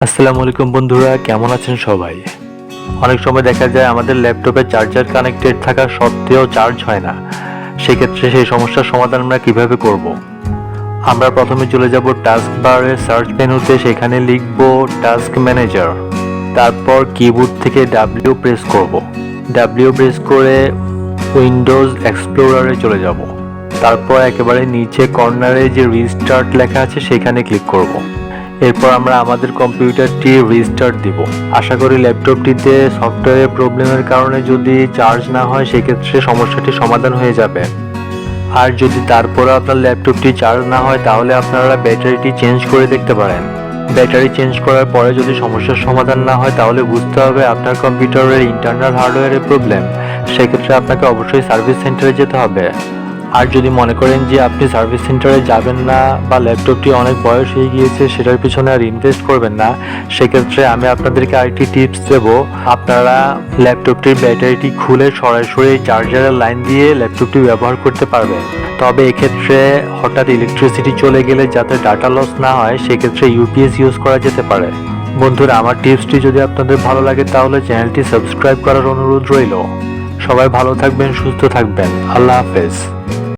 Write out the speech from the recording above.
আসসালামু আলাইকুম বন্ধুরা, কেমন আছেন সবাই? অনেক সময় দেখা যায় আমাদের ল্যাপটপে চার্জার কানেক্টেড থাকা সত্ত্বেও চার্জ হয় না। সেক্ষেত্রে সেই সমস্যার সমাধান আমরা কিভাবে করব? আমরা প্রথমে চলে যাব টাস্ক বারের সার্চ মেনুতে, সেখানে লিখব টাস্ক ম্যানেজার। তারপর কিবোর্ড থেকে ডাব্লিউ প্রেস করব। ডাব্লিউ প্রেস করে উইন্ডোজ এক্সপ্লোরারে চলে যাব। তারপর একেবারে নিচে কর্নারে যে রিস্টার্ট লেখা আছে সেখানে ক্লিক করব। এরপর আমরা আমাদের কম্পিউটারটি রিস্টার্ট দিব। আশা করি ল্যাপটপটিতে সফটওয়্যারের প্রবলেমের কারণে যদি চার্জ না হয় সেক্ষেত্রে সমস্যাটি সমাধান হয়ে যাবে। আর যদি তারপরে আপনার ল্যাপটপটি চার্জ না হয় তাহলে আপনারা ব্যাটারিটি চেঞ্জ করে দেখতে পারেন। ব্যাটারি চেঞ্জ করার পরে যদি সমস্যার সমাধান না হয় তাহলে বুঝতে হবে আপনার কম্পিউটারের ইন্টারনাল হার্ডওয়্যারের প্রবলেম। সেক্ষেত্রে আপনাকে অবশ্যই সার্ভিস সেন্টারে যেতে হবে। আর যদি মনে করেন যে আপনি সার্ভিস সেন্টারে যাবেন না বা ল্যাপটপটি অনেক বয়স হয়ে গিয়েছে সেটার পিছনে আর ইনভেস্ট করবেন না, সেক্ষেত্রে আমি আপনাদেরকে আরেকটি টিপস দেব। আপনারা ল্যাপটপটির ব্যাটারিটি খুলে সরাসরি চার্জারের লাইন দিয়ে ল্যাপটপটি ব্যবহার করতে পারবেন। তবে এক্ষেত্রে হঠাৎ ইলেকট্রিসিটি চলে গেলে যাতে ডাটা লস না হয় সেক্ষেত্রে ইউপিএস ইউজ করা যেতে পারে। বন্ধুরা, আমার টিপসটি যদি আপনাদের ভালো লাগে তাহলে চ্যানেলটি সাবস্ক্রাইব করার অনুরোধ রইল। সবাই ভালো থাকবেন, সুস্থ থাকবেন। আল্লাহ হাফেজ।